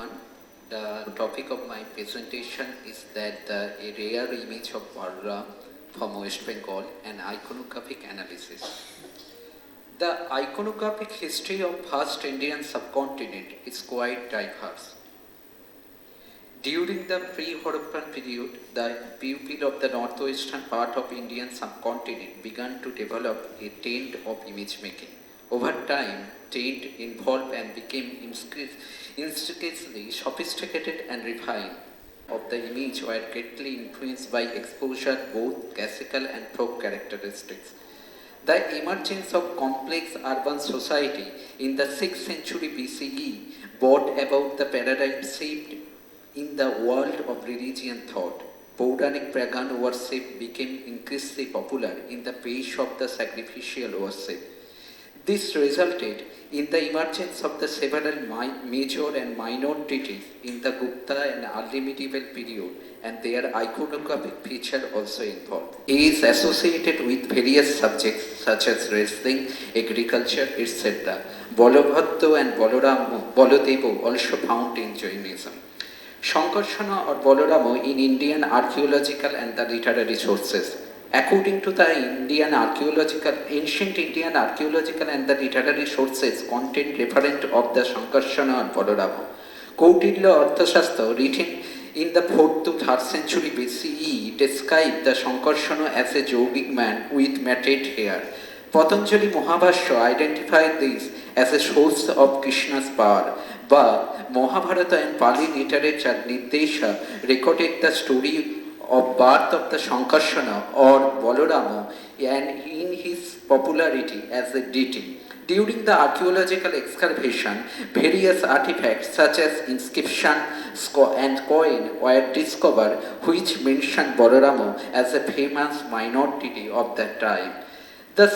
everyone. The topic of my presentation is that a rare image of Balarama from West Bengal and iconographic analysis. The iconographic history of vast Indian subcontinent is quite diverse. During the pre-Harappan period, the people of the northwestern part of Indian subcontinent began to develop a trend of image making. Over time, trend evolved and became intricately sophisticated and refined. Of the image were greatly influenced by exposure both classical and folk characteristics. The emergence of complex urban society in the 6th century BCE brought about the paradigm shift in the world of religion thought. Puranic pagan worship became increasingly popular in the place of the sacrificial worship. This resulted in the emergence of the several major and minor deities in the Gupta and early medieval period, and their iconographic feature also involved. It is associated with various subjects such as wrestling, agriculture, etc. Balabhadra and Baladevo also found in Jainism. Shankarshana or Balarama in Indian archaeological and the literary sources. According to the ancient Indian archaeological and the literary sources contain reference of the Shankarshana or Balarama. Kautilya Arthashastra, written in the 4th to 3rd century BCE, described the Shankarshana as a yogic man with matted hair. Patanjali Mahabhashya identified this as a source of Krishna's power, but Mahabharata and Pali literature Nirdesha recorded the story of birth of the Shankarshana or Balarama and in his popularity as a deity. During the archaeological excavation, various artifacts such as inscription and coin were discovered which mention Balarama as a famous minor deity of that time. The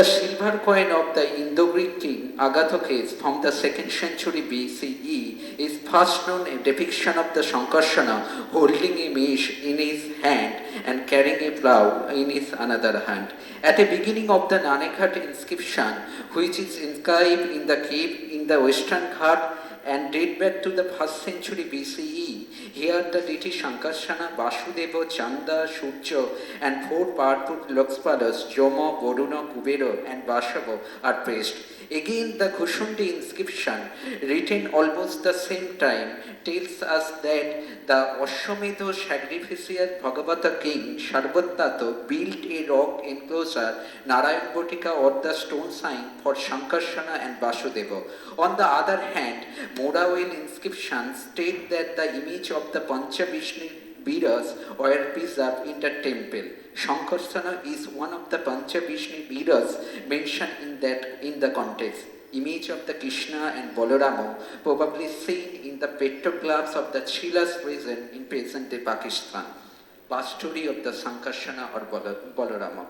silver coin of the Indo-Greek king Agathocles from the 2nd century BCE is first known a depiction of the Shankarshana holding a mace in his hand and carrying a plough in his another hand. At the beginning of the Naneghat inscription, which is inscribed in the cave in the Western Ghat and date back to the 1st century BCE, here the deity Shankarshana, Vasudeva, Chanda, Surya and 4 powerful Lokspalas, Joma, Varuna, Kubera and Vasava are praised. Again, the Kushundi inscription, written almost the same time, tells us that the Ashwamedha sacrificial Bhagavata king Sarvatato built a rock enclosure, Narayan Botika or the stone sign for Shankarshana and Vasudeva. On the other hand, Morawell inscriptions state that the image of the Panchavishnu Veeras were preserved in the temple. Shankarshana is one of the Panchavishnu Veeras mentioned in the context. Image of the Krishna and Balarama probably seen in the petroglyphs of the Chilas prison in present-day Pakistan. Past story of the Shankarshana or Balarama.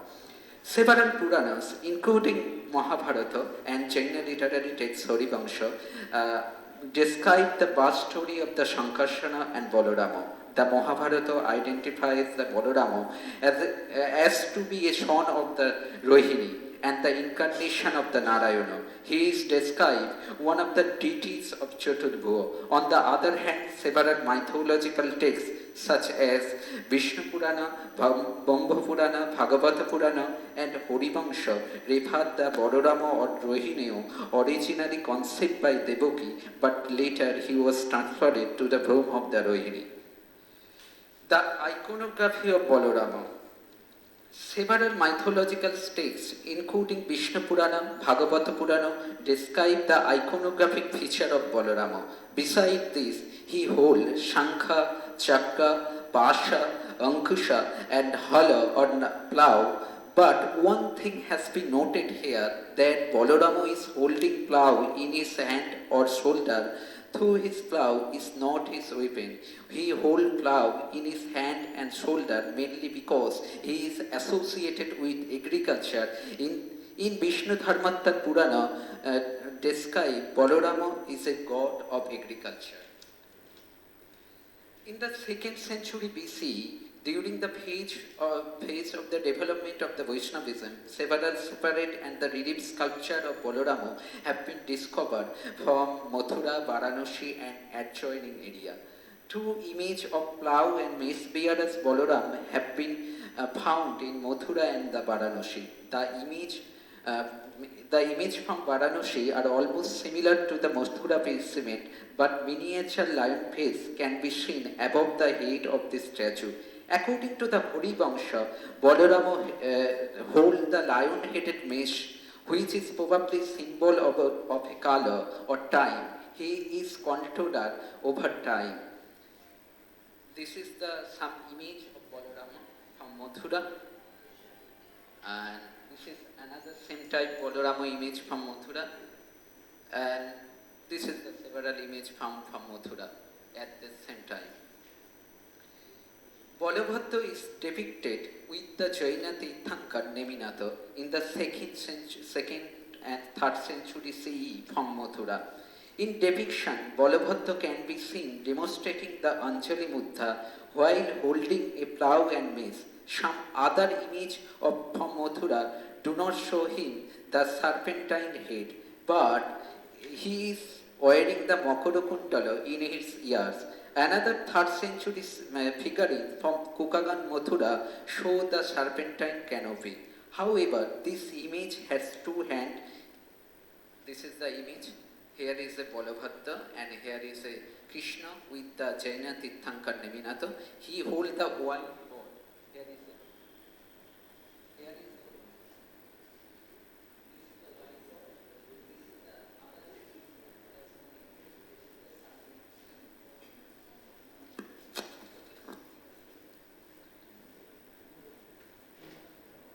Several Puranas, including Mahabharata and Jaina literary text Harivansha, describe the birth story of the Shankarshana and Balarama. The Mahabharata identifies the Balarama as to be a son of the Rohini and the incarnation of the Narayana. He is described one of the deities of Chaturbhuva. On the other hand, several mythological texts such as Vishnu Purana, Bamba Purana, Bhagavata Purana and Harivansha refer the Balarama or Rohini originally conceived by Devaki, but later he was transferred to the home of the Rohini. The iconography of Balarama. Several mythological texts, including Vishnu Purana, Bhagavata Purana, describe the iconographic feature of Balarama. Besides this, he holds Shankha, Chakra, Pasha, Ankusha, and Hala or plough. But one thing has been noted here that Balarama is holding plough in his hand or shoulder. Though his plough is not his weapon, he holds plough in his hand and shoulder mainly because he is associated with agriculture. In Vishnu Dharmatta Purana, describe Balarama is a god of agriculture. In the 2nd century BC, During the phase of the development of the Vaishnavism, several separate and the relief sculpture of Balarama have been discovered from Mathura, Varanasi and adjoining area. Two images of plough and mace bearers Balaram have been found in Mathura and the Varanasi. The image from Varanasi are almost similar to the Mathura cement, but miniature lion face can be seen above the head of this statue. According to the Harivansha, Balarama hold the lion-headed mace, which is probably symbol of a color or time. He is contoured over time. This is some image of Balarama from Mathura, and this is another same type Balarama image from Mathura, and this is the several image found from Mathura at the same time. Balabhadra is depicted with the Jaina Tirthankar Neminatha in the 2nd and 3rd century CE from Mathura. In depiction, Balabhadra can be seen demonstrating the Anjali Mudra while holding a plough and mace. Some other image from Mathura do not show him the serpentine head, but he is wearing the Makarakuntala in his ears. Another 3rd century figurine from Kukagan Mathura show the serpentine canopy. However, this image has two hands. This is the image. Here is a Balabhadra and here is a Krishna with the Jaina Tirthankar Neminatha. He holds the one sword. Here is a, here is a,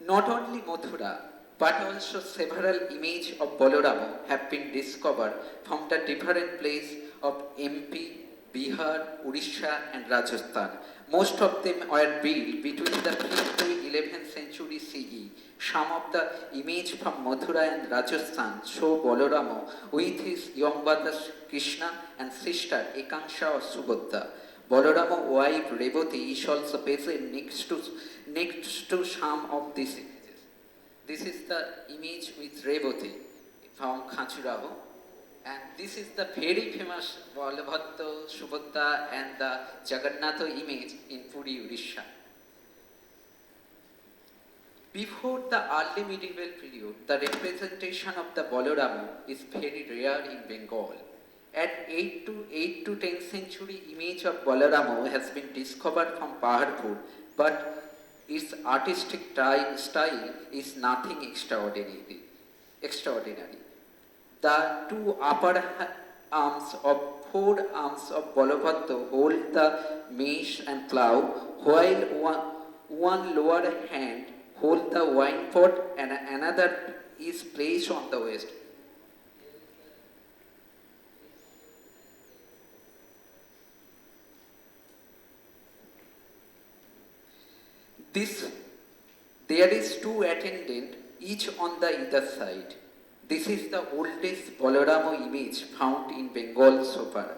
Not only Mathura, but also several images of Balarama have been discovered from the different places of MP, Bihar, Odisha and Rajasthan. Most of them were built between the 5th to 11th century CE. Some of the images from Mathura and Rajasthan show Balarama with his young brother Krishna and sister Ekansha or Subodha. Balarama's wife Revati is also present next to some of these images. This is the image with Revati from Khajuraho, and this is the very famous Balabhadra, Subodha and the Jagannatha image in Puri, Odisha. Before the early medieval period, the representation of the Balarama is very rare in Bengal. At 8 to 10th century image of Balarama has been discovered from Paharpur, but its artistic style is nothing extraordinary. The two upper arms of four arms of Balabhadra hold the mace and plough, while one lower hand holds the wine pot and another is placed on the waist. There is two attendants, each on the either side. This is the oldest Balarama image found in Bengal so far.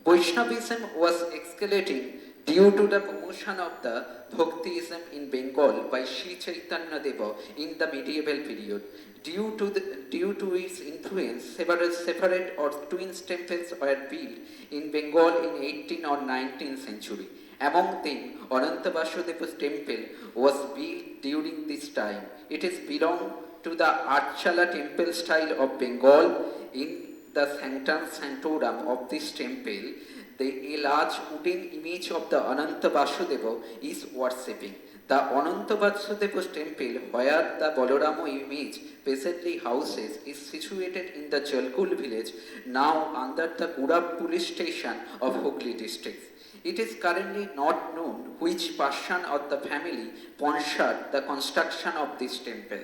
Vaishnavism was escalating due to the promotion of the Bhaktism in Bengal by Sri Chaitanya Deva in the medieval period. Due to its influence, several separate or twin temples were built in Bengal in 18th or 19th century. Among them, Ananta Vasudeva's temple was built during this time. It is belonged to the Archala temple style of Bengal. In the Sanctum Sanctorum of this temple, a large wooden image of the Ananta Vasudeva is worshipping. The Ananta Vasudeva's temple, where the Balarama image presently houses, is situated in the Jalkul village, now under the Gurab police station of Hooghly district. It is currently not known which person or the family sponsored the construction of this temple.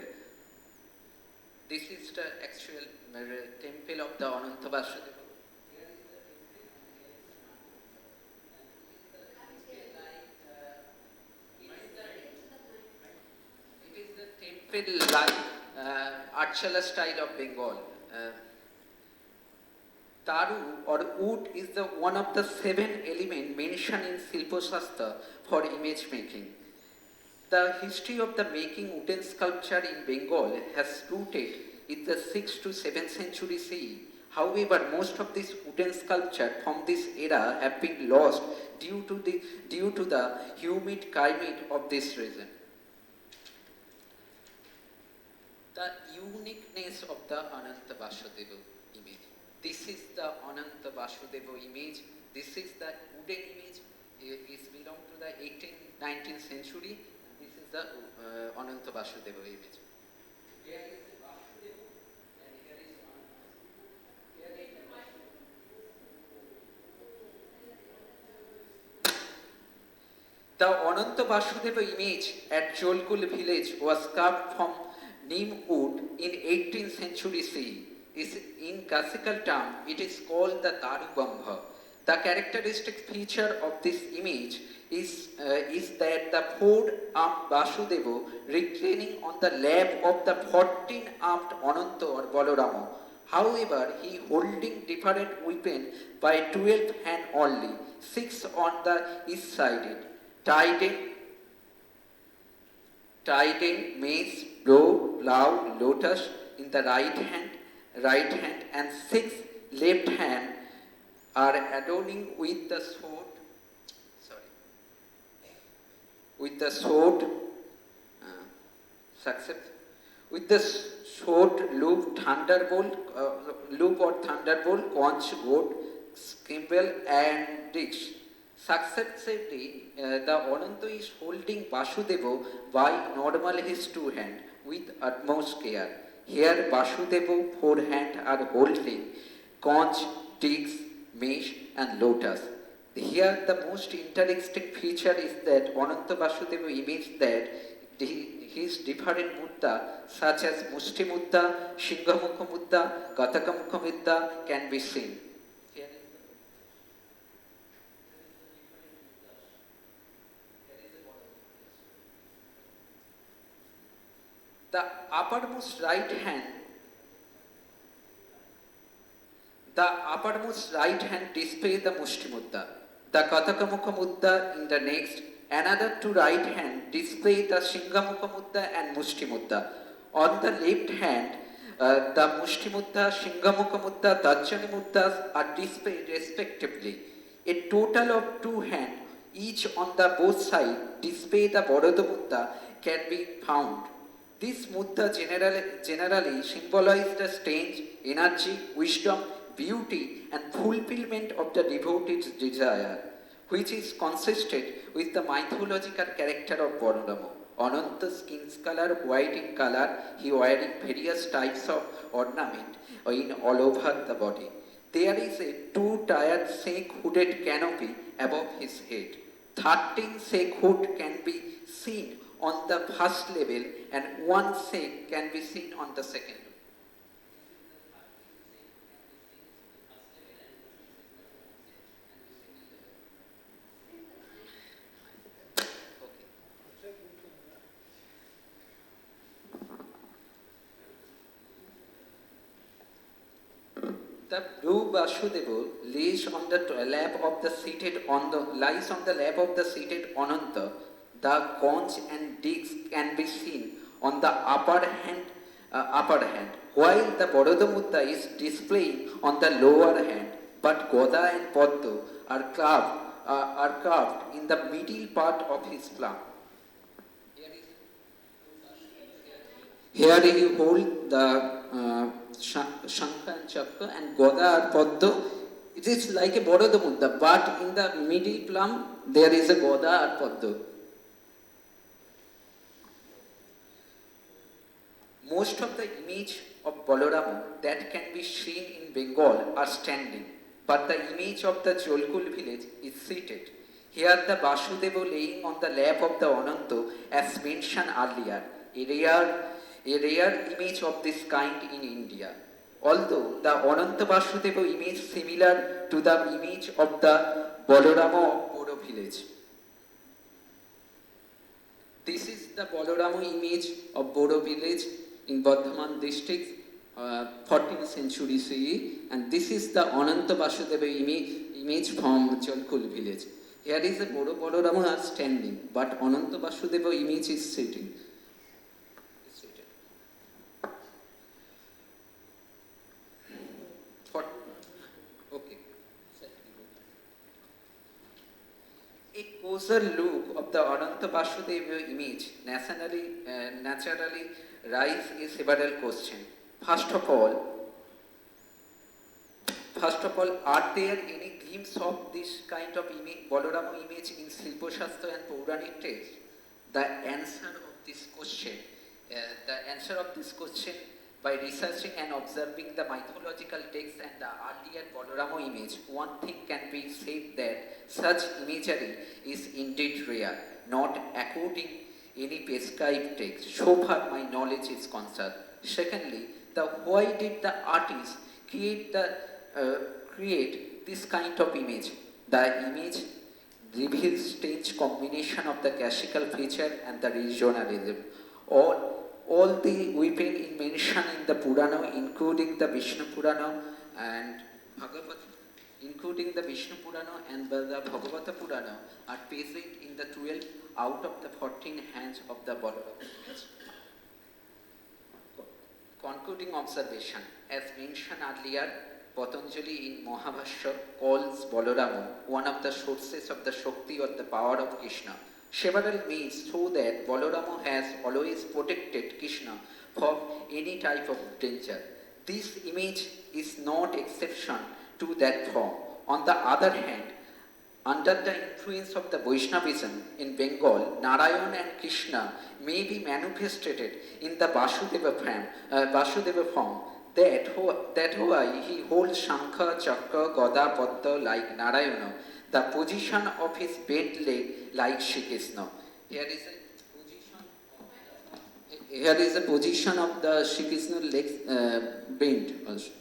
This is the actual temple of the Ananta Vasudeva. It is the temple like Archala style of Bengal. Taru or wood is the one of the 7 elements mentioned in Silpo Shastra for image making. The history of the making wooden sculpture in Bengal has rooted in the 6th to 7th century CE. However, most of these wooden sculptures from this era have been lost due to the humid climate of this region. The uniqueness of the Ananta Vasudeva image. This is the Ananta Vasudeva image. This is the wooden image. It belongs to the 18th, 19th century. This is the Ananta Vasudeva image. Here is the Vasudeva and here is Ananta. Here is the Vasudeva. The Ananta Vasudeva image at Jolkul village was carved from neem wood in 18th century CE. In classical term, it is called the Darubambha. The characteristic feature of this image is that the 4-armed Vasudeva reclining on the lap of the 14-armed Ananta or Balarama. However, he holding different weapon by 12 hand only, 6 on the east side, trident, mace, bow, plough, lotus in the right hand, and 6 left hand are adorning with the sword, loop, thunderbolt, conch, goad, skimble, and dish. Successively, the Ananta is holding Vasudeva by normal his 2 hands with utmost care. Here, Vasudeva 4 hands are holding conch, sticks, mesh, and lotus. Here, the most interesting feature is that Ananta Vasudeva image that his different mudra, such as Mushti mudra, Shingamukha mudra, Gatakamukha mudra, can be seen. The uppermost right hand displays the Mushti mudra. The Katakamukha mudra in the next. Another 2 right hand display the Shingamukha mudra and Mushti mudra. On the left hand, the Mushti mudra, Shingamukha mudra, Darjani mudras are displayed respectively. A total of 2 hands, each on the both sides, display the Baroda mudra can be found. This mudra generally symbolize the strength, energy, wisdom, beauty, and fulfillment of the devotee's desire, which is consistent with the mythological character of Balarama. Ananta's skin color white in color, he wearing various types of ornament in all over the body. There is a 2-tiered snake hooded canopy above his head. 13 snake hood can be seen on the first level and 1 snake can be seen on the second level. The blue Vasudeva lies on the lap of the seated Ananta. The conch and disc can be seen on the upper hand, while the Baroda mudra is displayed on the lower hand. But Goda and Padma are carved in the middle part of his palm. Here you hold the Shankha and Chakra and Goda or Padma. It is like a Baroda mudra, but in the middle palm there is a Goda or Padma. Most of the image of Balarama that can be seen in Bengal are standing, but the image of the Jolkul village is seated. Here the Vasudeva laying on the lap of the Ananta as mentioned earlier, a rare image of this kind in India. Although the Ananta Vasudeva image similar to the image of the Balarama of Boro village. This is the Balarama image of Boro village in Bardhaman district. 14th century CE, and this is the Ananta Vasudeva image from Jalkul village. Here is a Boro Balarama standing, but Ananta Vasudeva image is sitting. Okay. A closer look of the Ananta Vasudeva image naturally raises several questions. First of all, are there any glimpses of this kind of image, Balarama image in Silpa Shastra and Puranic text? The answer of this question, by researching and observing the mythological text and the earlier Balarama image, one thing can be said that such imagery is indeed rare, not according any prescribed text, so far my knowledge is concerned. Secondly, why did the artist create this kind of image? The image reveals strange combination of the classical feature and the regionalism. All the weapons mentioned in the Purana, including the Vishnu Purana and the Bhagavata Purana, are present in the 12 out of the 14 hands of the Balarama. Concluding observation, as mentioned earlier, Patanjali in Mahabhashya calls Balarama one of the sources of the Shakti or the power of Krishna. Several means show that Balarama has always protected Krishna from any type of danger. This image is not exception to that form. On the other hand, under the influence of the Vaishnavism in Bengal, Narayan and Krishna may be manifested in the Vasudeva form. That why he holds Shankha, Chakra, Gada, Padma like Narayana, the position of his bent leg like Shri Krishna. Here is a position of the Shri Krishna legs bent also.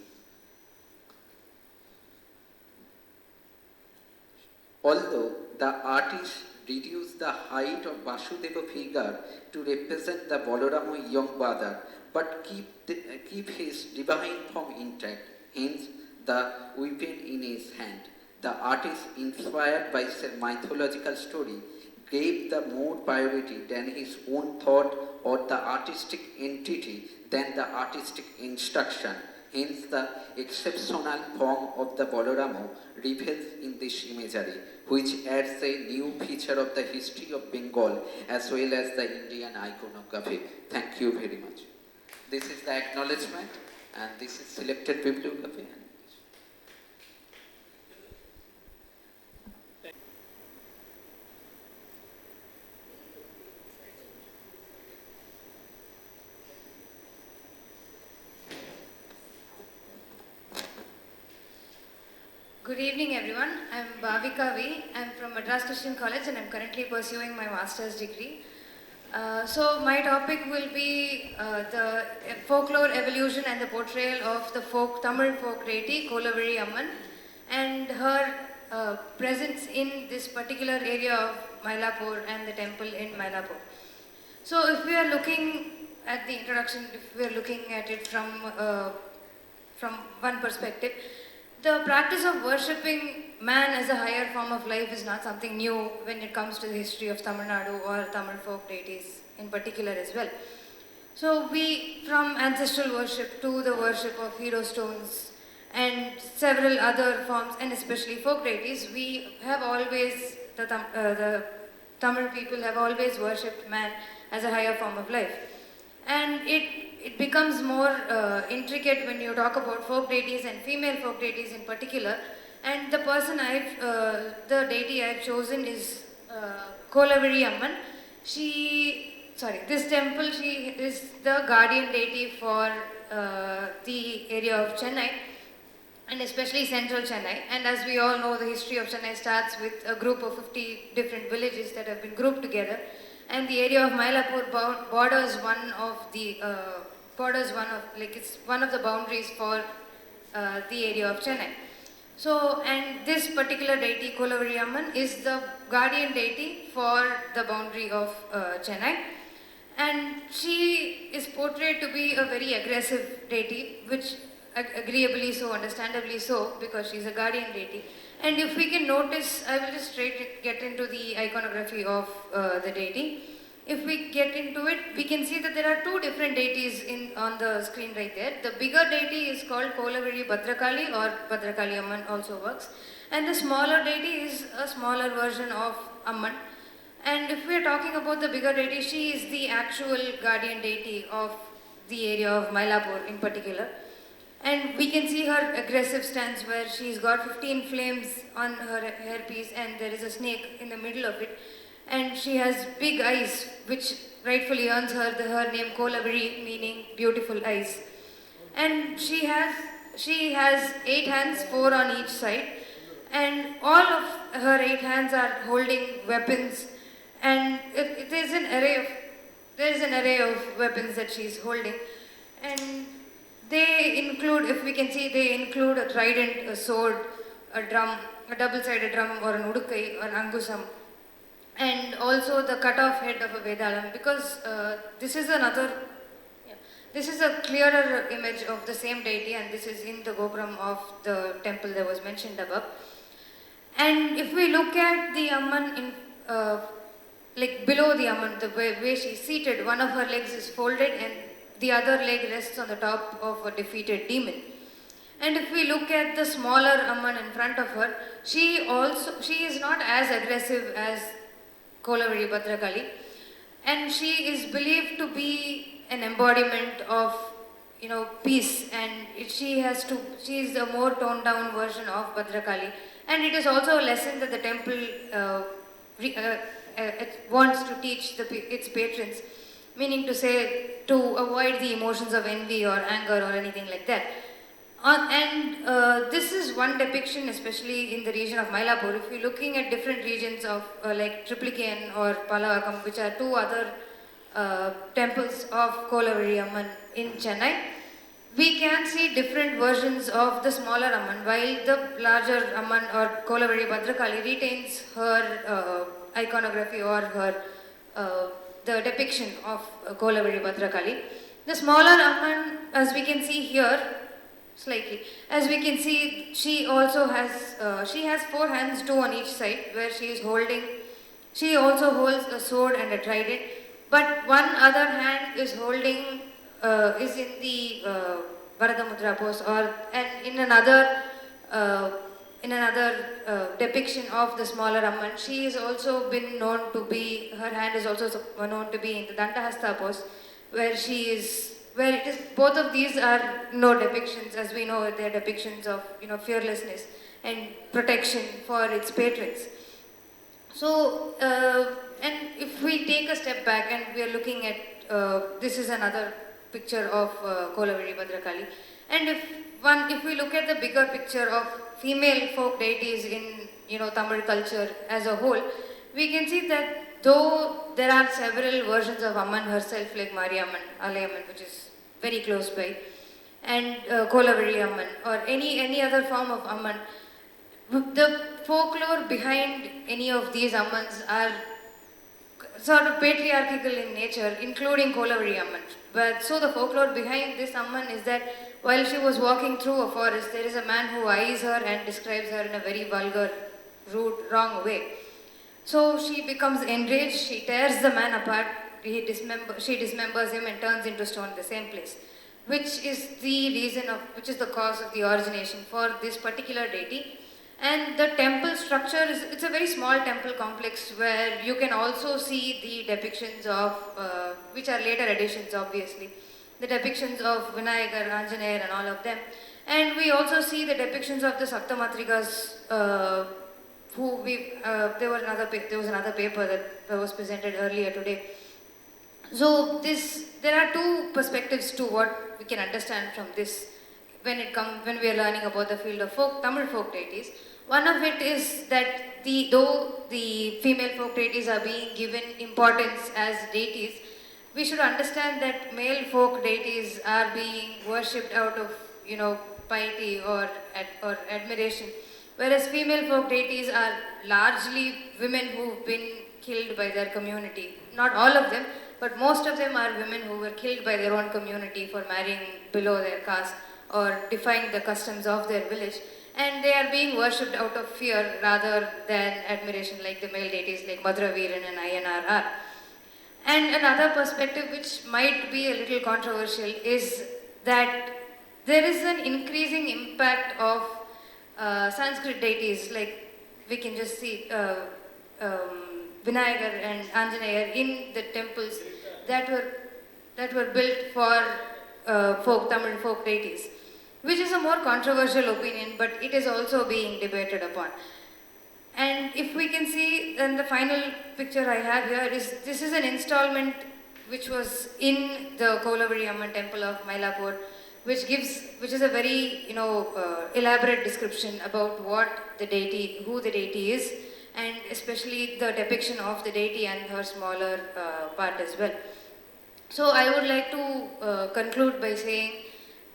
Although the artist reduced the height of Vasudeva figure to represent the Balarama young brother, but keep his divine form intact, hence the weapon in his hand. The artist, inspired by mythological story, gave the more priority than his own thought or the artistic entity than the artistic instruction. Hence, the exceptional form of the Balarama reveals in this imagery, which adds a new feature of the history of Bengal as well as the Indian iconography. Thank you very much. This is the acknowledgement, and this is selected bibliography. Good evening everyone, I am Bhavika V. I am from Madras Christian College and I am currently pursuing my master's degree. So my topic will be the folklore evolution and the portrayal of the Tamil folk deity Kolavizhi Amman and her presence in this particular area of Mylapore and the temple in Mylapore. So if we are looking at the introduction, if we are looking at it from one perspective, the practice of worshipping man as a higher form of life is not something new when it comes to the history of Tamil Nadu or Tamil folk deities in particular as well. So we, from ancestral worship to the worship of hero stones and several other forms, and especially folk deities, we have always, the Tamil people have always worshipped man as a higher form of life. And it becomes more intricate when you talk about folk deities and female folk deities in particular. And the the deity I've chosen is Kolavizhi Amman. This temple, she is the guardian deity for the area of Chennai, and especially central Chennai. And as we all know, the history of Chennai starts with a group of 50 different villages that have been grouped together. And the area of Mylapore borders one of the it's one of the boundaries for the area of Chennai. So, and this particular deity, Kolavizhi Amman, is the guardian deity for the boundary of Chennai. And she is portrayed to be a very aggressive deity, which agreeably so, understandably so, because she's a guardian deity. And if we can notice, I will just straight get into the iconography of the deity. If we get into it, we can see that there are two different deities on the screen right there. The bigger deity is called Kolavizhi Bhadrakali, or Bhadrakali Amman also works. And the smaller deity is a smaller version of Amman. And if we are talking about the bigger deity, she is the actual guardian deity of the area of Mylapore in particular. And we can see her aggressive stance where she's got 15 flames on her hairpiece and there is a snake in the middle of it. And she has big eyes, which rightfully earns her her name Kolavizhi, meaning beautiful eyes. And she has 8 hands, 4 on each side. And all of her 8 hands are holding weapons. And there is an array of weapons that she is holding. And they include, if we can see, they include a trident, a sword, a drum, a double-sided drum, or an udukai, or angusam, and also the cut-off head of a Vedalam, because this is a clearer image of the same deity, and this is in the Gopuram of the temple that was mentioned above. And if we look at the Amman like below the Amman, the way she's seated, one of her legs is folded and the other leg rests on the top of a defeated demon. And if we look at the smaller Amman in front of her, she is not as aggressive as Kolavizhi Bhadrakali, and she is believed to be an embodiment of peace, and she is a more toned down version of Bhadrakali. And it is also a lesson that the temple wants to teach its patrons, meaning to say, to avoid the emotions of envy or anger or anything like that. This is one depiction, especially in the region of Mylapore. If you're looking at different regions of like Triplicane or Palavakam, which are two other temples of Kolavizhi Amman in Chennai, we can see different versions of the smaller Amman, while the larger Amman or Kolavizhi Bhadrakali retains her iconography or her the depiction of Kolavizhi Bhadrakali. The smaller Amman, as we can see here, slightly, as we can see, she also has 4 hands, 2 on each side, where she also holds a sword and a trident, but one other hand is holding, is in the Varada Mudra pose, and in another depiction of the smaller Amman, she has also been known to be, her hand is also known to be in the Dantahasta pose, where it is, both of these are no depictions, as we know they are depictions of fearlessness and protection for its patrons. So, and if we take a step back and we are looking at, this is another picture of Kolavizhi Bhadrakali, and if we look at the bigger picture of female folk deities in Tamil culture as a whole, we can see that though there are several versions of Amman herself, like Mariamman, Alayamman, which is very close by, and Kolavizhi Amman, or any other form of Amman, the folklore behind any of these Ammans are sort of patriarchal in nature, including Kolavizhi Amman. But so the folklore behind this Amman is that while she was walking through a forest, there is a man who eyes her and describes her in a very vulgar, rude, wrong way. So she becomes enraged, she tears the man apart, she dismembers him and turns into stone in the same place, which is the cause of the origination for this particular deity. And the temple structure it's a very small temple complex where you can also see the depictions of, which are later additions obviously, the depictions of Vinayagar, Anjaneer and all of them. And we also see the depictions of the Saptamatrikas, there was another paper that was presented earlier today. So there are two perspectives to what we can understand from this when we are learning about the field of Tamil folk deities. One of it is that though the female folk deities are being given importance as deities, we should understand that male folk deities are being worshipped out of piety or admiration, whereas female folk deities are largely women who've been killed by their community. Not all of them, but most of them are women who were killed by their own community for marrying below their caste or defying the customs of their village. And they are being worshipped out of fear rather than admiration, like the male deities like Bhavika V and Aiyanar are. And another perspective which might be a little controversial is that there is an increasing impact of Sanskrit deities, like we can just see Vinayagar and Anjaneya in the temples that were built for Tamil folk deities, which is a more controversial opinion, but it is also being debated upon. And if we can see, then the final picture I have here is, this is an installment which was in the Kolavizhi Amman temple of Mylapore, which is a very, elaborate description about what the deity, who the deity is, and especially the depiction of the deity and her smaller part as well. So I would like to conclude by saying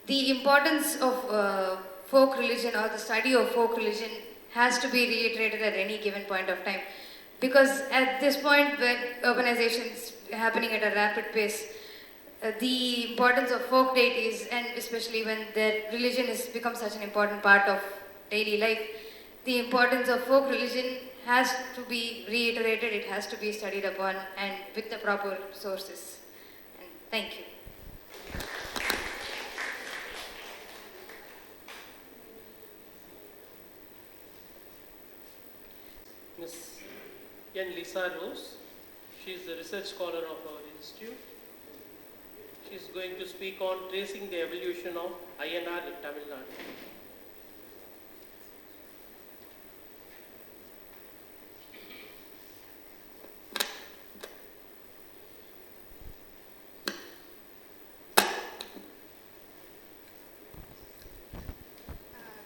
the importance of folk religion, or the study of folk religion, has to be reiterated at any given point of time. Because at this point, when urbanization is happening at a rapid pace, the importance of folk deities, and especially when their religion has become such an important part of daily life, the importance of folk religion has to be reiterated, it has to be studied upon, and with the proper sources. And thank you. Ms. N. Lisa Rose, she is the research scholar of our institute. She is going to speak on tracing the evolution of Aiyanar in Tamil Nadu.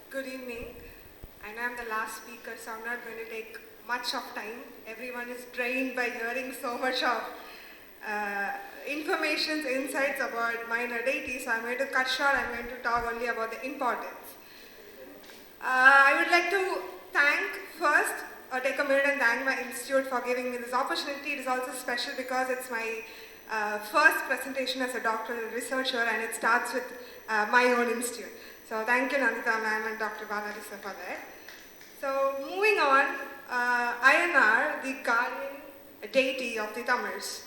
Good evening. I know I'm the last speaker, so I'm not going to take much of time. Everyone is drained by hearing so much of information, insights about minor deities, so I'm going to cut short. I'm going to talk only about the importance. I would like to take a minute and thank my institute for giving me this opportunity. It is also special because it's my first presentation as a doctoral researcher, and it starts with my own institute. So thank you, Nandita ma'am and Dr. Balarama for that. So moving on, Aiyanar, the guardian deity of the Tamils.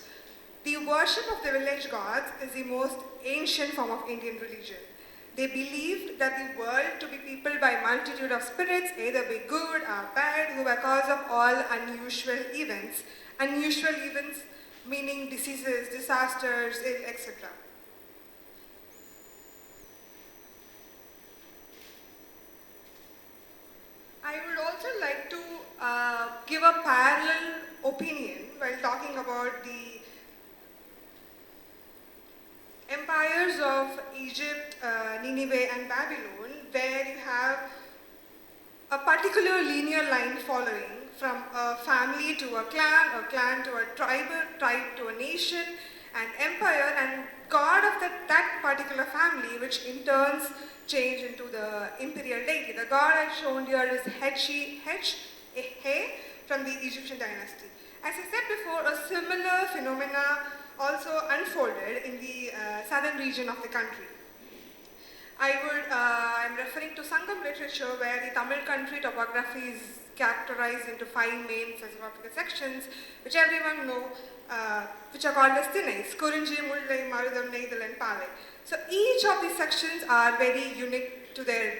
The worship of the village gods is the most ancient form of Indian religion. They believed that the world to be peopled by a multitude of spirits, either be good or bad, who were cause of all unusual events. Unusual events meaning diseases, disasters, etc. I would also like to give a parallel opinion while talking about the empires of Egypt, Nineveh and Babylon, where you have a particular linear line following from a family to a clan to a tribe to a nation, an empire, and god of that particular family, which in turns change into the imperial deity. The god I've shown here is He from the Egyptian dynasty. As I said before, a similar phenomena also unfolded in the southern region of the country. I'm referring to Sangam literature, where the Tamil country topography is characterized into 5 main philosophical sections, which everyone know, which are called as Thinnais: Kurinji, Mullai, Marudam, Neidal and Palai. So each of these sections are very unique to their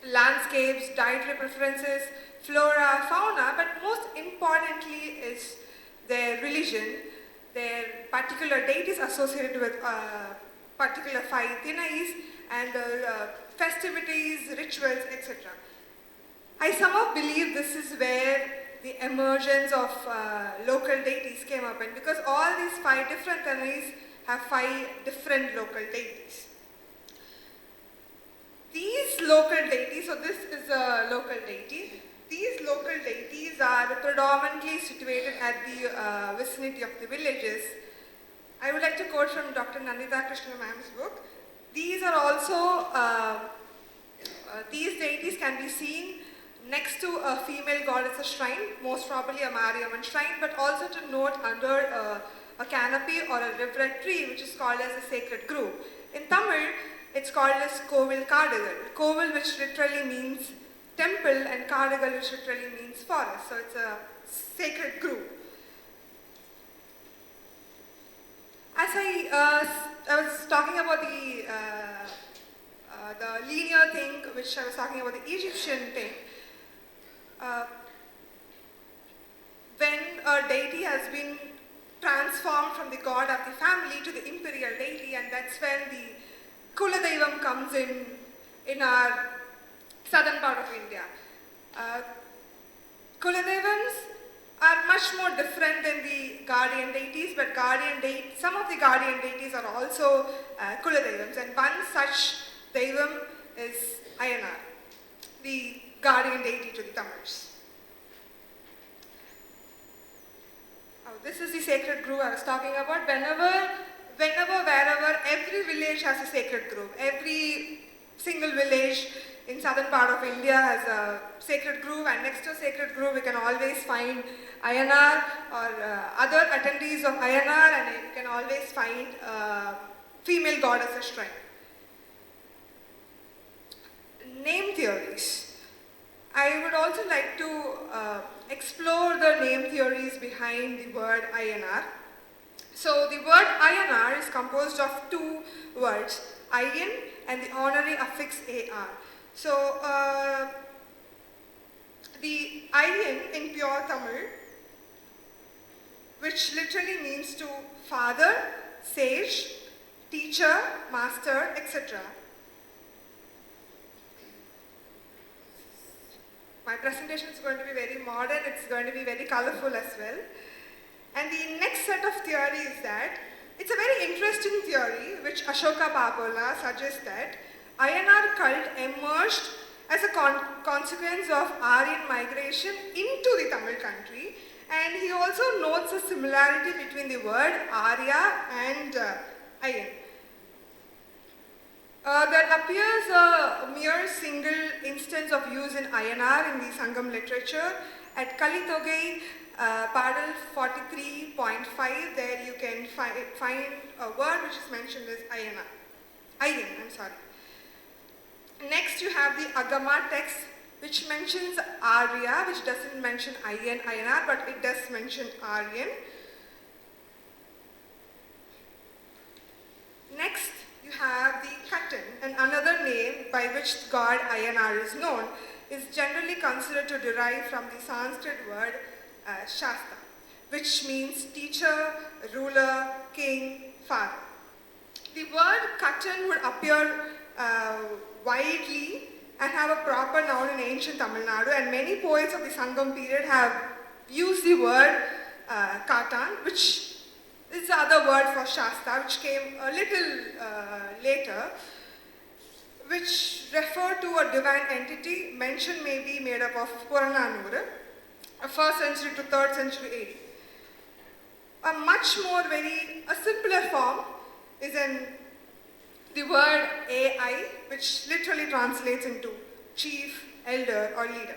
landscapes, dietary preferences, flora, fauna, but most importantly is their religion, their particular deities associated with particular 5 Thinnais, and the festivities, rituals, etc. I somehow believe this is where the emergence of local deities came up, and because all these 5 different Thinnais have 5 different local deities. These local deities, so this is a local deity. These local deities are predominantly situated at the vicinity of the villages. I would like to quote from Dr. Nandita Krishna ma'am's book. These are also, these deities can be seen next to a female goddess shrine, most probably a Mariamman shrine, but also to note under a canopy or a rivulet tree which is called as a sacred grove. In Tamil, it's called as Kovil Kadagal. Kovil, which literally means temple, and Kadagal, which literally means forest. So it's a sacred grove. As I was talking about the linear thing, which I was talking about the Egyptian thing, when a deity has been transformed from the god of the family to the imperial deity, and that's when the Kuladaivam comes in our southern part of India. Kuladaivams are much more different than the guardian deities, but some of the guardian deities are also Kuladaivams, and one such Daivam is Aiyanar, the guardian deity to the Tamils. This is the sacred grove I was talking about. Whenever, wherever, every village has a sacred grove. Every single village in southern part of India has a sacred grove, and next to a sacred grove we can always find Aiyanar or other attendees of Aiyanar, and you can always find female goddess shrine. Name theories. I would also like to explore the name theories behind the word Aiyanar. So the word Aiyanar is composed of two words, Ayyan and the honorary affix AR. So the Ayyan in pure Tamil, which literally means to father, sage, teacher, master, etc. My presentation is going to be very modern, it's going to be very colorful as well. And the next set of theory is that, it's a very interesting theory which Ashoka Papola suggests that Aiyanar cult emerged as a consequence of Aryan migration into the Tamil country, and he also notes a similarity between the word Arya and Ayyan. There appears a mere single instance of use in Aiyanar in the Sangam literature. At Kalitogai, Padal 43.5, there you can find a word which is mentioned as Ayyan. Next you have the Agama text which mentions Arya, which doesn't mention Aiyanar, but it does mention Aryan. Next you have the Katan, and another name by which god Aiyanar is known, is generally considered to derive from the Sanskrit word Shasta, which means teacher, ruler, king, father. The word Katan would appear widely and have a proper noun in ancient Tamil Nadu, and many poets of the Sangam period have used the word Katan, which is the other word for Shasta, which came a little later, which refer to a divine entity. Mention may be made up of Purananura, 1st century to 3rd century AD. A simpler form is in the word AI, which literally translates into chief, elder, or leader.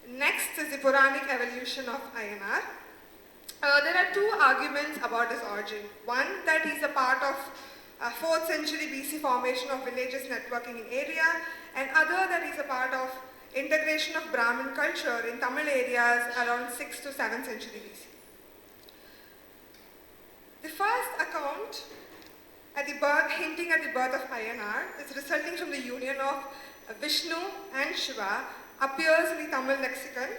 Next is the Puranic evolution of Aiyanar. There are two arguments about his origin. One, that he's a part of 4th century BC formation of villages networking in area, and other that he's a part of integration of Brahmin culture in Tamil areas around 6th to 7th century BC. The first account hinting at the birth of Aiyanar is resulting from the union of Vishnu and Shiva, appears in the Tamil lexicon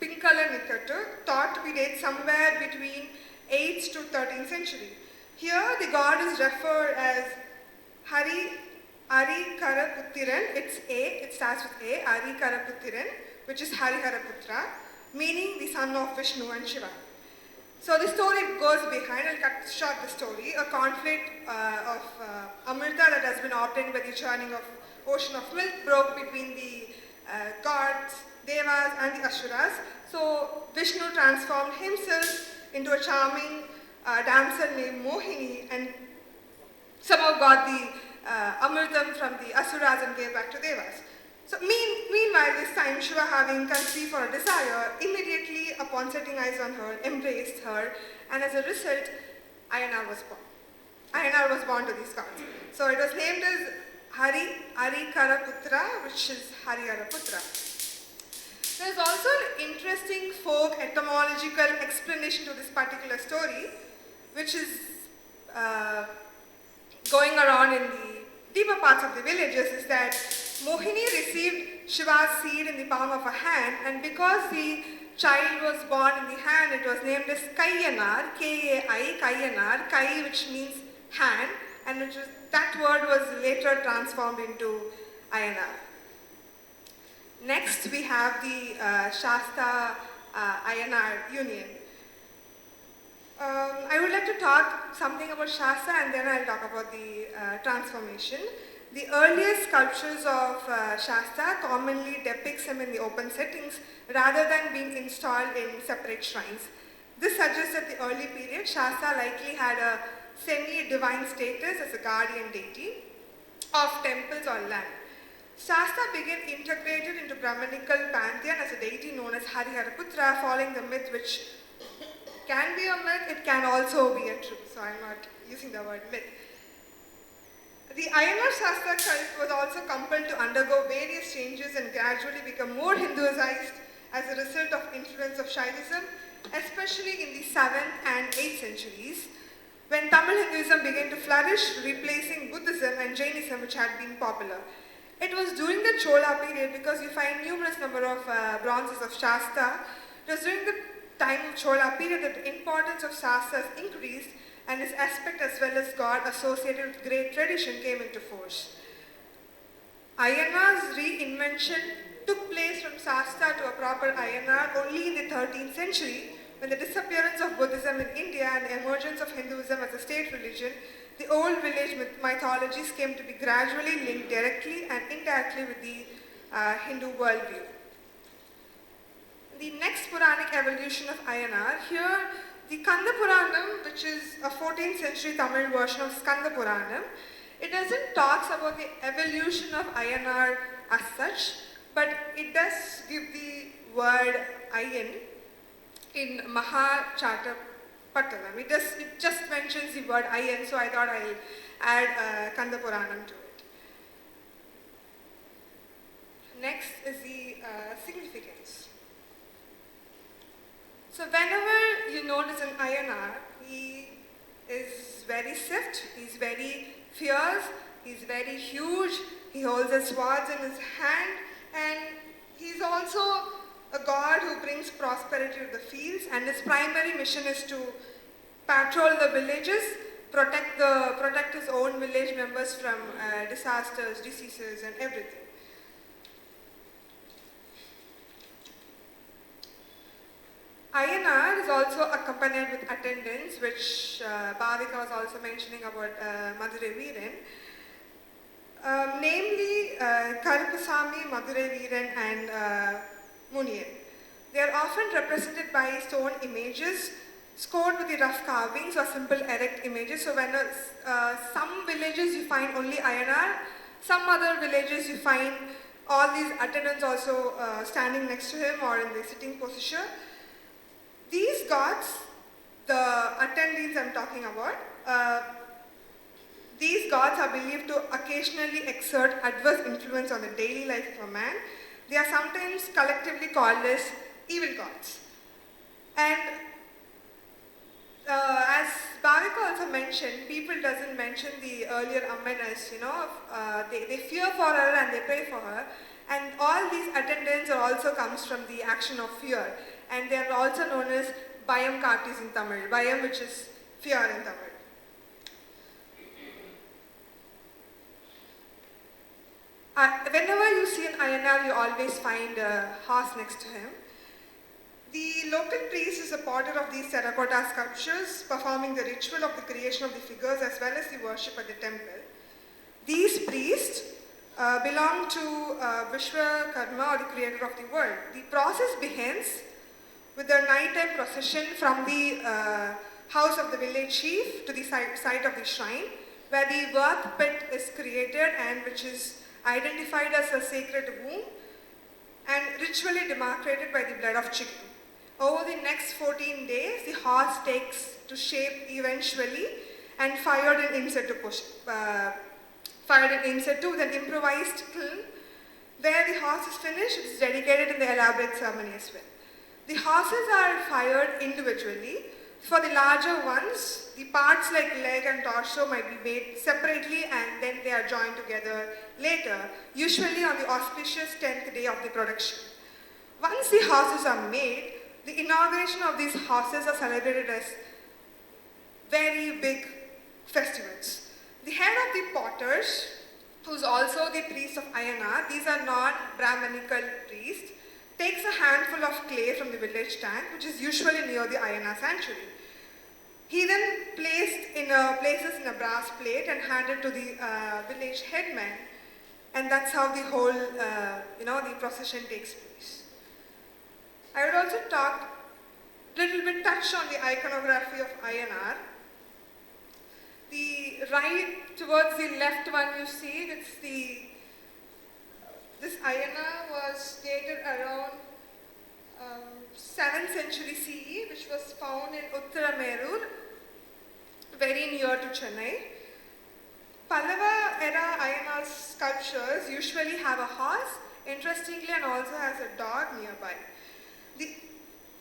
Pinkala Nikkattu, thought to be dated somewhere between 8th to 13th century. Here the god is referred as Hari Karaputtiran, it starts with A, Hari Karaputtiran, which is Hariharaputra, meaning the son of Vishnu and Shiva. So the story goes behind, I'll cut short the story, a conflict of Amrita that has been obtained by the churning of ocean of milk broke between the gods, Devas and the Asuras. So Vishnu transformed himself into a charming damsel named Mohini and somehow got the Amritam from the Asuras and gave back to Devas. So meanwhile this time Shiva, having conceived for a desire, immediately upon setting eyes on her, embraced her, and as a result, Aiyanar was born. Aiyanar was born to these gods. So it was named as Harikaraputra, which is Hariharaputra. There is also an interesting folk etymological explanation to this particular story, which is going around in the deeper parts of the villages, is that Mohini received Shiva's seed in the palm of her hand, and because the child was born in the hand, it was named as Kaiyanar, K-A-I, Kaiyanar, Kai, which means hand, and that word was later transformed into Aiyanar. Next, we have the Shasta Aiyanar union. I would like to talk something about Shasta, and then I'll talk about the transformation. The earliest sculptures of Shasta commonly depicts him in the open settings rather than being installed in separate shrines. This suggests that the early period, Shasta likely had a semi-divine status as a guardian deity of temples or land. Shasta became integrated into Brahmanical pantheon as a deity known as Hariharaputra, following the myth, which can be a myth, it can also be a truth, so I'm not using the word myth. The Aiyanar Shasta cult was also compelled to undergo various changes and gradually become more Hinduized as a result of influence of Shaivism, especially in the 7th and 8th centuries, when Tamil Hinduism began to flourish, replacing Buddhism and Jainism, which had been popular. It was during the Chola period, because you find numerous number of bronzes of Shasta. It was during the time of Chola period that the importance of Shasta increased, and his aspect as well as God associated with great tradition came into force. Aiyanar's reinvention took place from Shasta to a proper Aiyanar only in the 13th century, when the disappearance of Buddhism in India and the emergence of Hinduism as a state religion. The old village mythologies came to be gradually linked directly and indirectly with the Hindu worldview. The next Puranic evolution of Aiyanar, here the Kanda Puranam, which is a 14th century Tamil version of Skanda Puranam, it doesn't talk about the evolution of Aiyanar as such, but it does give the word Ayyan in Maha Charter. It just mentions the word Ayyan, so I thought I'll add Kanda Puranam to it. Next is the significance. So whenever you notice an Aiyanar, he is very swift, he's very fierce, he's very huge, he holds a swords in his hand, and he's also a god who brings prosperity to the fields, and his primary mission is to patrol the villages, protect his own village members from disasters, diseases, and everything. Aiyanar is also accompanied with attendants, which Bhavika was also mentioning about Madurai Veeran, namely Karupasamy, Madurai Veeran, and Muniyan. They are often represented by stone images scored with the rough carvings or simple erect images. So when some villages you find only Aiyanar, some other villages you find all these attendants also standing next to him or in the sitting position. These gods, the attendees I'm talking about, these gods are believed to occasionally exert adverse influence on the daily life of a man. They are sometimes collectively called as evil gods. And as Bhavika also mentioned, people doesn't mention the earlier amman as, they fear for her and they pray for her. And all these attendants are also comes from the action of fear. And they are also known as Bayam Kartis in Tamil. Bayam, which is fear in Tamil. Whenever you see an Aiyanar, you always find a horse next to him. The local priest is a potter of these terracotta sculptures, performing the ritual of the creation of the figures as well as the worship at the temple. These priests belong to Vishwakarma, or the creator of the world. The process begins with a nighttime procession from the house of the village chief to the site of the shrine, where the work pit is created and which is identified as a sacred womb. and ritually demarcated by the blood of chicken. Over the next 14 days, the horse takes to shape eventually and fired an insect to with an improvised kiln. Where the horse is finished, it is dedicated in the elaborate ceremony as well. The horses are fired individually. For the larger ones, the parts like leg and torso might be made separately and then they are joined together later, usually on the auspicious 10th day of the production. Once the horses are made, the inauguration of these horses are celebrated as very big festivals. The head of the potters, who is also the priest of Aiyanar, these are non-Brahmanical priests, takes a handful of clay from the village tank, which is usually near the Aiyanar sanctuary. He then places in a brass plate and handed to the village headman, and that's how the whole, the procession takes place. I would also touch on the iconography of Aiyanar. The right towards the left one you see, this Aiyanar was dated around 7th century CE, which was found in Uttaramerur, very near to Chennai. Pallava era Aiyanar sculptures usually have a horse, interestingly, and also has a dog nearby.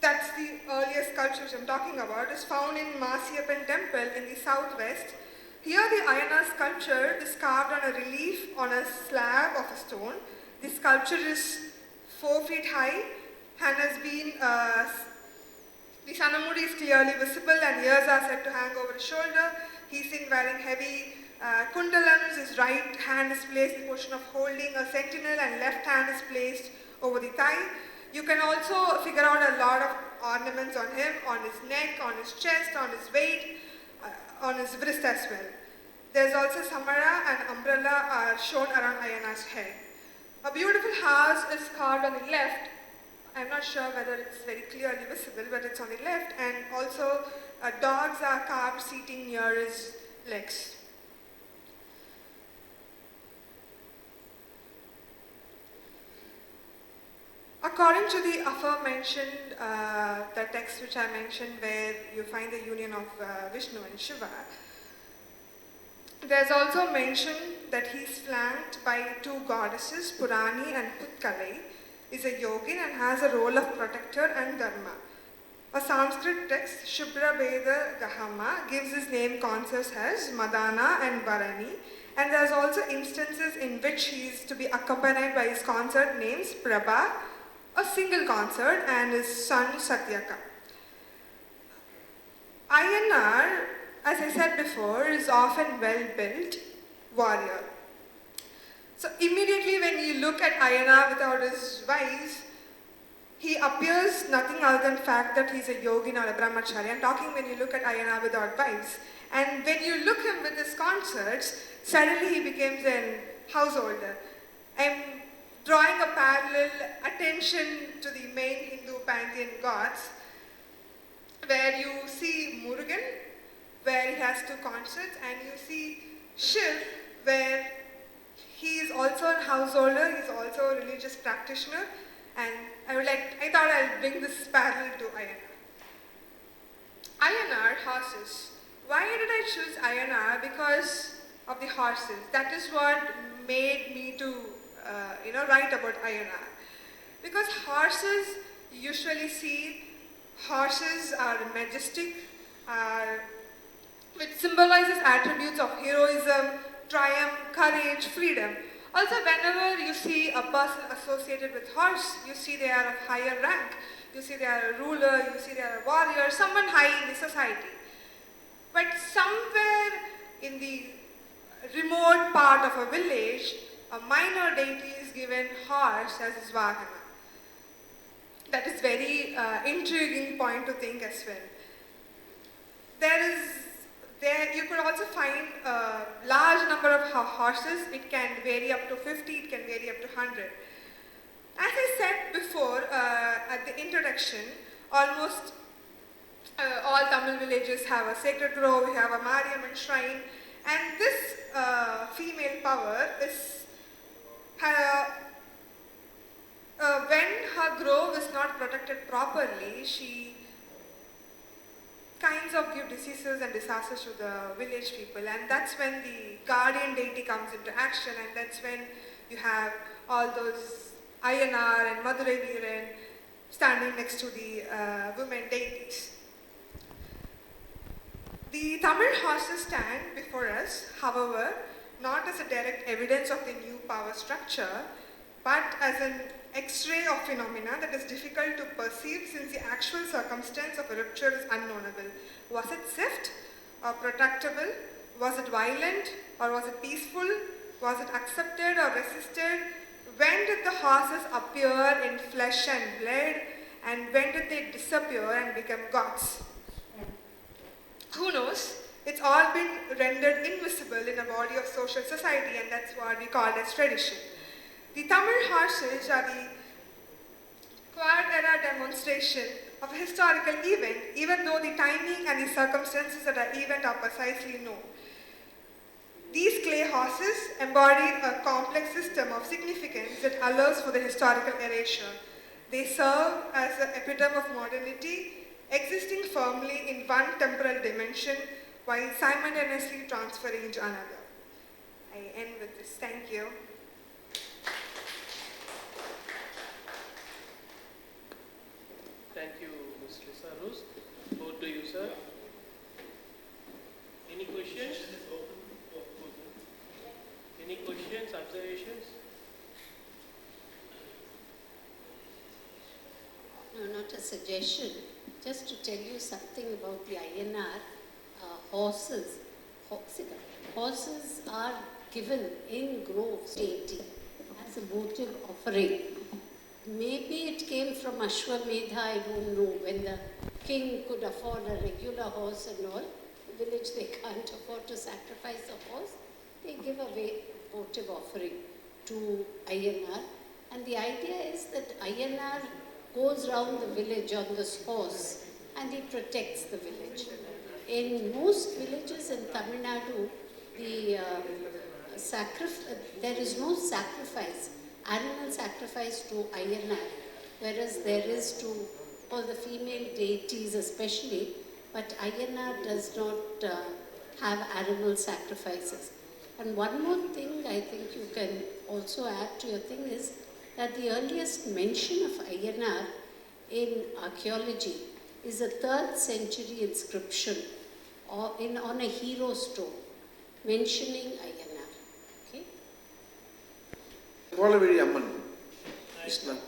That's the earliest sculpture which I'm talking about. Is found in Masiyappan temple in the southwest. Here the Aiyanar sculpture is carved on a relief on a slab of a stone. The sculpture is 4 feet high and has been, the Sanamudi is clearly visible and ears are said to hang over his shoulder. He's seen wearing heavy kundalams. His right hand is placed in the position of holding a sentinel and left hand is placed over the thigh. You can also figure out a lot of ornaments on him, on his neck, on his chest, on his waist, on his wrist as well. There's also Samara and umbrella are shown around Aiyanar's head. A beautiful house is carved on the left. I'm not sure whether it's very clearly visible, but it's on the left, and also dogs are carved seating near his legs. According to the aforementioned, the text which I mentioned where you find the union of Vishnu and Shiva, there's also mention that he's flanked by 2 goddesses, Purani and Putkalai, is a yogin and has a role of protector and dharma. A Sanskrit text, Shubhra Veda Gahama, gives his name concerts as Madana and Bharani, and there's also instances in which he is to be accompanied by his consort names Prabha, a single consort, and his son Satyaka. Aiyanar, as I said before, is often well-built warrior. So immediately when you look at Aiyanar without his wives, he appears nothing other than fact that he's a yogin or a brahmachari. I'm talking when you look at Aiyanar without wives. And when you look him with his concerts, suddenly he becomes a householder. I'm drawing a parallel attention to the main Hindu pantheon gods, where you see Murugan, where he has 2 concerts, and you see Shiv, where he is also a householder, he is also a religious practitioner, and I thought I'll bring this parallel to Aiyanar. Aiyanar, horses. Why did I choose Aiyanar? Because of the horses. That is what made me to write about Aiyanar. Because horses, you usually see horses are majestic, which symbolizes attributes of heroism, triumph, courage, freedom. Also, whenever you see a person associated with horse, you see they are of higher rank, you see they are a ruler, you see they are a warrior, someone high in the society. But somewhere in the remote part of a village, a minor deity is given horse as his vahana. That is very intriguing point to think as well. You could also find a large number of horses. It can vary up to 50, it can vary up to 100. As I said before at the introduction, almost all Tamil villages have a sacred grove, we have a Mariamman shrine, and this female power is when her grove is not protected properly, she kinds of give diseases and disasters to the village people, and that's when the guardian deity comes into action, and that's when you have all those Aiyanar and Madurai Veeran standing next to the women deities. The Tamil horses stand before us, however, not as a direct evidence of the new power structure, but as an X-ray of phenomena that is difficult to perceive since the actual circumstance of a rupture is unknowable. Was it swift or protractable? Was it violent or was it peaceful? Was it accepted or resisted? When did the horses appear in flesh and blood? And when did they disappear and become gods? Who knows? It's all been rendered invisible in a body of social society, and that's what we call as tradition. The Tamil horses are the quad-era demonstration of a historical event, even though the timing and the circumstances of the event are precisely known. These clay horses embody a complex system of significance that allows for the historical erasure. They serve as an epitome of modernity, existing firmly in one temporal dimension while simultaneously transferring into another. I end with this. Thank you. Thank you, Ms. Lisa Rose. Over to you, sir. Any questions? Any questions, observations? No, not a suggestion. Just to tell you something about the Aiyanar horses. Horses are given in groves deity as a votive offering. Maybe it came from Ashwamedha, I don't know. When the king could afford a regular horse and all, the village they can't afford to sacrifice a horse, they give away votive offering to Aiyanar. And the idea is that Aiyanar goes round the village on this horse and he protects the village. In most villages in Tamil Nadu, there is no sacrifice, animal sacrifice to Aiyanar, whereas there is to all the female deities especially, but Aiyanar does not have animal sacrifices. And one more thing I think you can also add to your thing is that the earliest mention of Aiyanar in archaeology is a 3rd century inscription on a hero stone mentioning Aiyanar. Okay? Kolavizhi amman. Islam.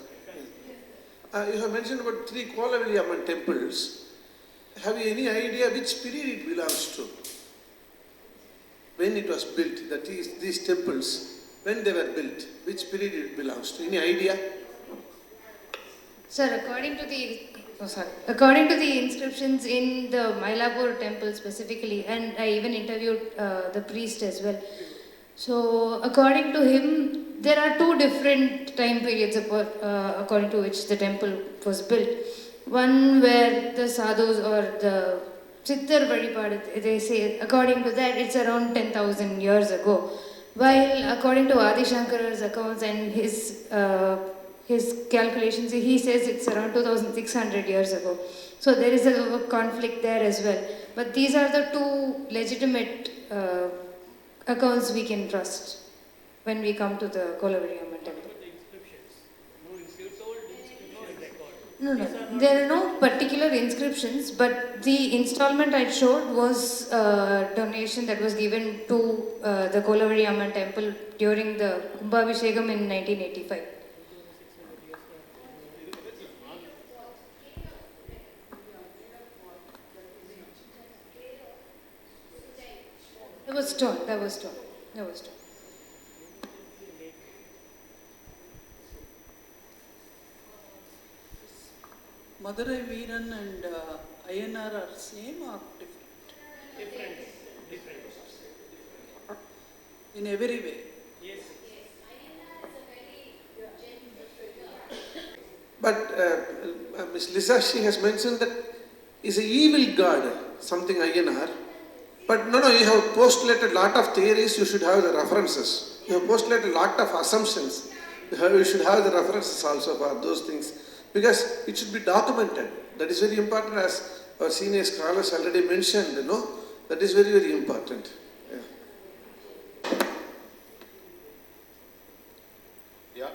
You have mentioned about 3 Kolavizhi amman temples. Have you any idea which period it belongs to? When it was built, that is, these temples, when they were built, which period it belongs to? Any idea? Sir, according to the inscriptions in the Mylapore temple specifically, and I even interviewed the priest as well. So, according to him, there are 2 different time periods according to which the temple was built. One where the sadhus or the Chittar Vadipadu, they say, according to that, it's around 10,000 years ago. While according to Adi Shankara's accounts and his calculations, he says it's around 2,600 years ago. So there is a conflict there as well. But these are the 2 legitimate accounts we can trust when we come to the Kolavizhi Amman temple. No, there are no particular inscriptions, but the installment I showed was a donation that was given to the Kolavizhi Amman temple during the Kumbhabhishekam in 1985. That was stone. Madurai Veeran and Aiyanar are same or different? Different. In every way? Yes. But Ms. Lisa, she has mentioned that is an evil god, something Aiyanar. But no, you have postulated a lot of theories, you should have the references. You have postulated a lot of assumptions. We should have the references also for those things because it should be documented. That is very important, as our senior scholars already mentioned, that is very, very important. Yeah. Yeah,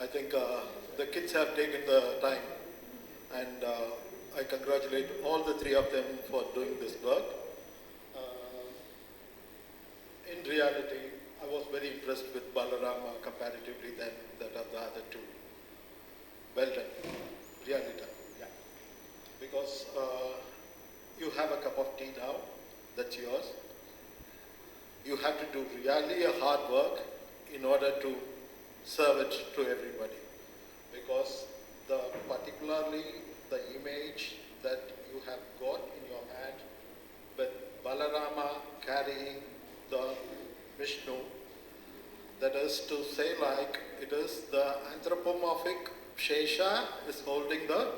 I think the kids have taken the time, and I congratulate all the three of them for doing this work. In reality, I was very impressed with Balarama comparatively than that of the other two. Well done, really done. Yeah. Because you have a cup of tea now, that's yours. You have to do really a hard work in order to serve it to everybody. Because particularly the image that you have got in your hand with Balarama carrying the Vishnu, that is to say, like, it is the anthropomorphic Shesha is holding the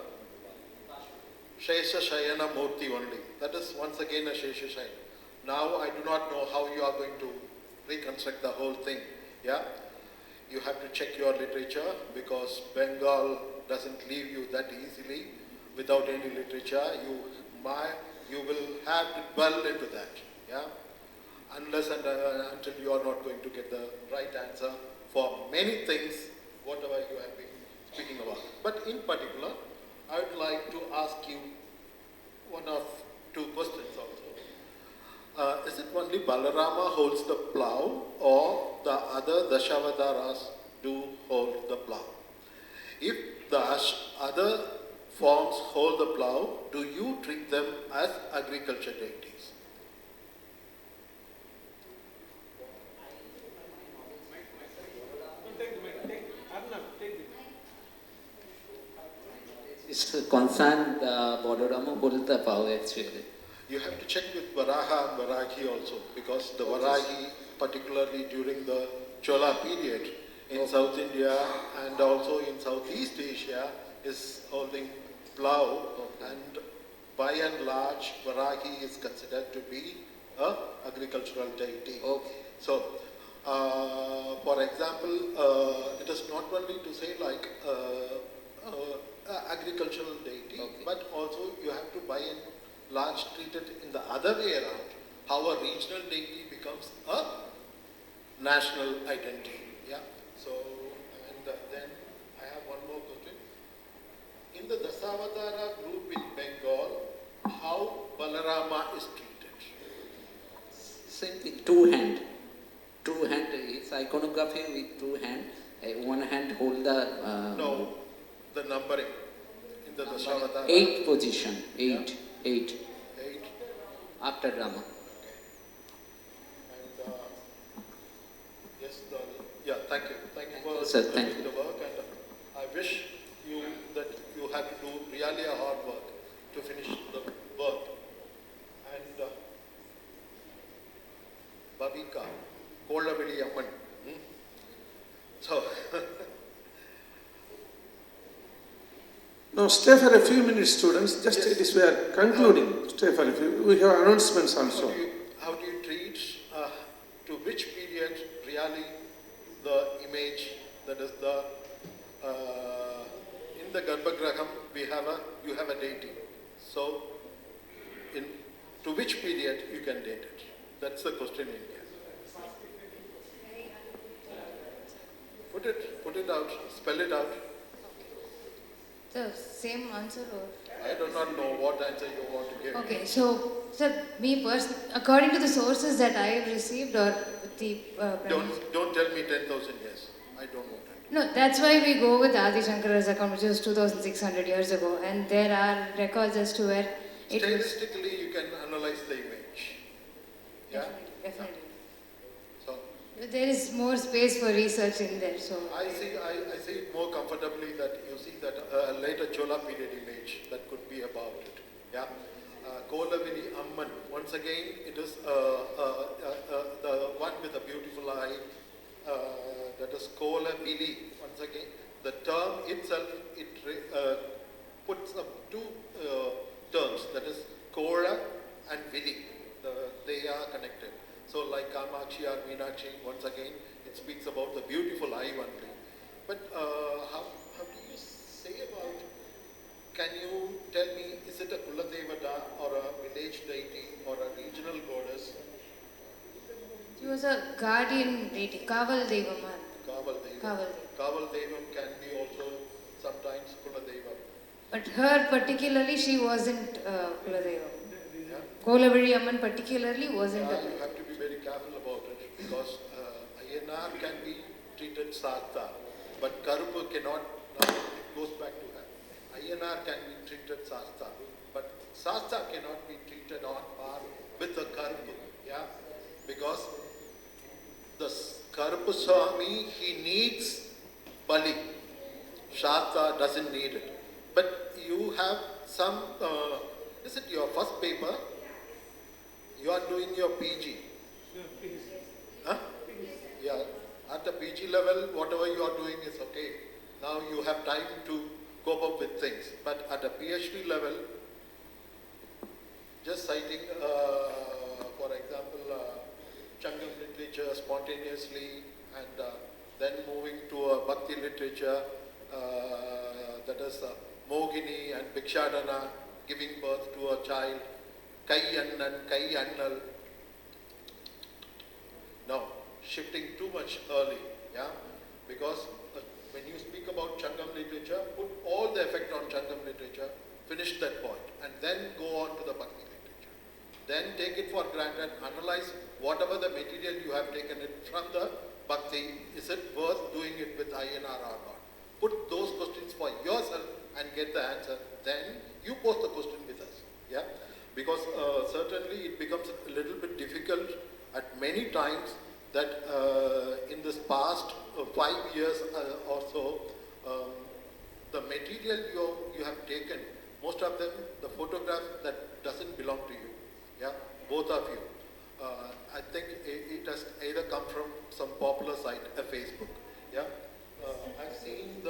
Shesha Shayana Murti only. That is once again a Shesha Shayana. Now I do not know how you are going to reconstruct the whole thing. Yeah, you have to check your literature because Bengal doesn't leave you that easily without any literature. You will have to dwell into that. Yeah, unless and until you are not going to get the right answer for many things, whatever you have been speaking about. But in particular, I would like to ask you one of two questions also. Is it only Balarama holds the plough, or the other Dashavataras do hold the plough? If the other forms hold the plough, do you treat them as agriculture deities? It's concerned Balarama holds the plough actually. You have to check with Varaha and Varagi also, because the Varagi, particularly during the Chola period in South India and also in Southeast Asia, is holding plough, and by and large, Varagi is considered to be a agricultural deity. Okay. So, for example, it is not only to say like agricultural deity, Okay. but also you have to by and large treat it in the other way around, how a regional deity becomes a national identity. Yeah. So, and then I have one more question. In the Dasavatara group in Bengal, how Balarama is treated? Simply two hand. Two hand is iconography with two hand. One hand hold the No, the numbering in the Dasavatara. 8 position. 8. Yeah. 8 8. after Rama. Okay. And yes, yeah, thank you. Thank you for Sir, doing thank you. the work, and I wish you that you have to do really a hard work to finish the work. And Bhavika, kolavizhi amman. So, Now stay for a few minutes, students. Just Yes. it is we are concluding. Stay for a few. We have announcements also. how do you treat, to which period really the image, that is the, in the Garbhagraham you have a deity. So, to which period you can date it? That's the question in here. Put it out, spell it out. The same answer or? I do not know what answer you want to give. Okay, so according to the sources that I have received or the Don't tell me 10,000 years. I don't want that. No, that's why we go with Adi Shankara's account, which was 2,600 years ago, and there are records as to where it was. Stylistically, you can analyze the image. Yeah? Definitely. So, There is more space for research in there, so. I see it more comfortably that you see that later Chola period image that could be about it. Yeah? Kolavizhi amman. Once again, it is the one with a beautiful eye. That is kolavizhi. Once again, the term itself, it puts up two terms. That is kola and vili. They are connected. So like Kamakshi or Meenakshi, once again, it speaks about the beautiful live only. But how do you say about, can you tell me, is it a Kuladevata or a village deity or a regional goddess? She was a guardian deity, Kaval Devaman. Kaval Devam. Kaval Devam. Kaval Devam can be also sometimes Kuladevam. But her particularly, she wasn't Kuladevam. Yeah? Kolavizhi Amman particularly wasn't Yeah, a you have to be very careful about it because Aiyanar can be treated Sartha, but Karupu cannot, it goes back to her. Aiyanar can be treated Sartha, but Sartha cannot be treated on par with the Karupu, yeah? Because the Karupu Swami, he needs Bali. Sartha doesn't need it. But you have some, is it your first paper? You are doing your PG. Huh? Yeah, at the PG level, whatever you are doing is okay. Now you have time to cope up with things. But at the PhD level, just citing, for example, Changam literature spontaneously and then moving to a Bhakti literature, that is Mogini and Bhikshadana, giving birth to a child, Kai Annan, Kai Annal. No, shifting too much early, yeah? Because when you speak about Changam literature, put all the effect on Changam literature, finish that point, and then go on to the Bhakti literature. Then take it for granted, analyze whatever the material you have taken it from the Bhakti, is it worth doing it with Aiyanar or not? Put those questions for yourself and get the answer. Then you post the question with us, yeah? Because certainly it becomes a little bit difficult at many times that in this past 5 years or so, the material you have taken, most of them, the photograph that doesn't belong to you, yeah, both of you. I think it has either come from some popular site, Facebook, yeah. I've seen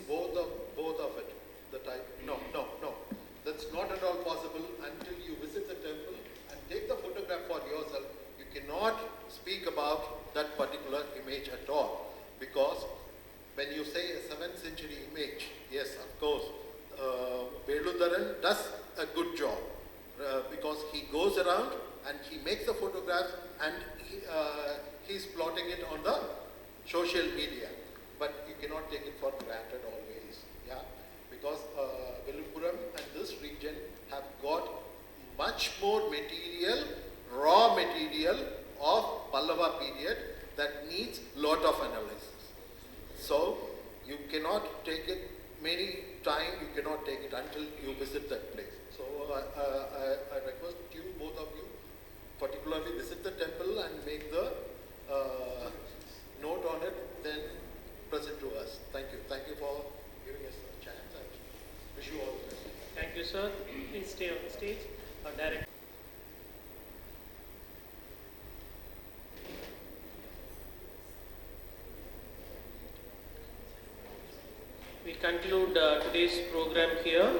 both of it. The type. No. That's not at all possible until you visit the temple and take the photograph for yourself. You cannot speak about that particular image at all, because when you say a 7th century image, yes, of course, Veludharan does a good job because he goes around and he makes the photographs and he's plotting it on the social media. But you cannot take it for granted always, yeah? Because Veluppuram and this region have got much more material, raw material of Pallava period that needs lot of analysis. So you cannot take it many time, you cannot take it until you visit that place. So I request you, both of you, particularly visit the temple and make the note on it, then present to us. Thank you. Thank you for giving us a chance. I wish you all the best. Thank you, sir. Please stay on the stage. Direct. We conclude today's program here.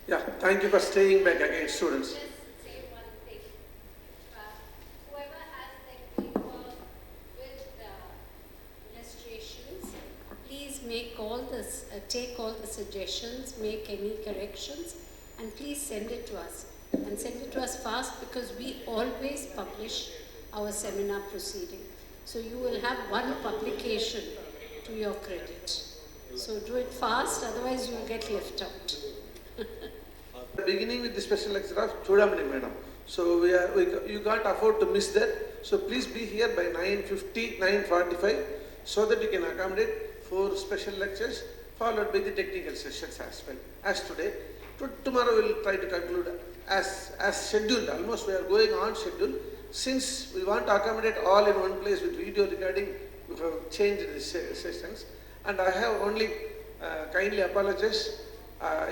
Yeah, thank you for staying back again, students. Just say one thing. Whoever has their paper with illustrations, please make all this, take all the suggestions, make any corrections, and please send it to us. And send it to us fast, because we always publish our seminar proceeding. So you will have one publication to your credit. So do it fast, otherwise you will get left out. Beginning with the special lecture of Chodamani Madam. So you can't afford to miss that. So please be here by 9:50, 9:45 so that you can accommodate 4 special lectures followed by the technical sessions as well as today. Tomorrow we will try to conclude as scheduled. Almost we are going on schedule. Since we want to accommodate all in one place with video recording, we have changed the sessions. And I have only kindly apologize.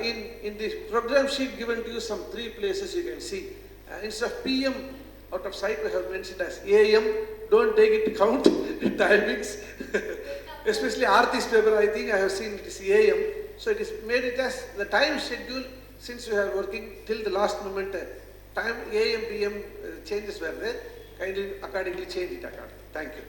In the program sheet given to you, some 3 places you can see. Instead of PM out of sight, we have mentioned as AM. Don't take it to count timings. Especially Aarti's paper, I think I have seen it is AM. So it is made it as the time schedule, since we are working till the last moment. Time AM, PM changes were there. Kindly accordingly change it accordingly. Thank you.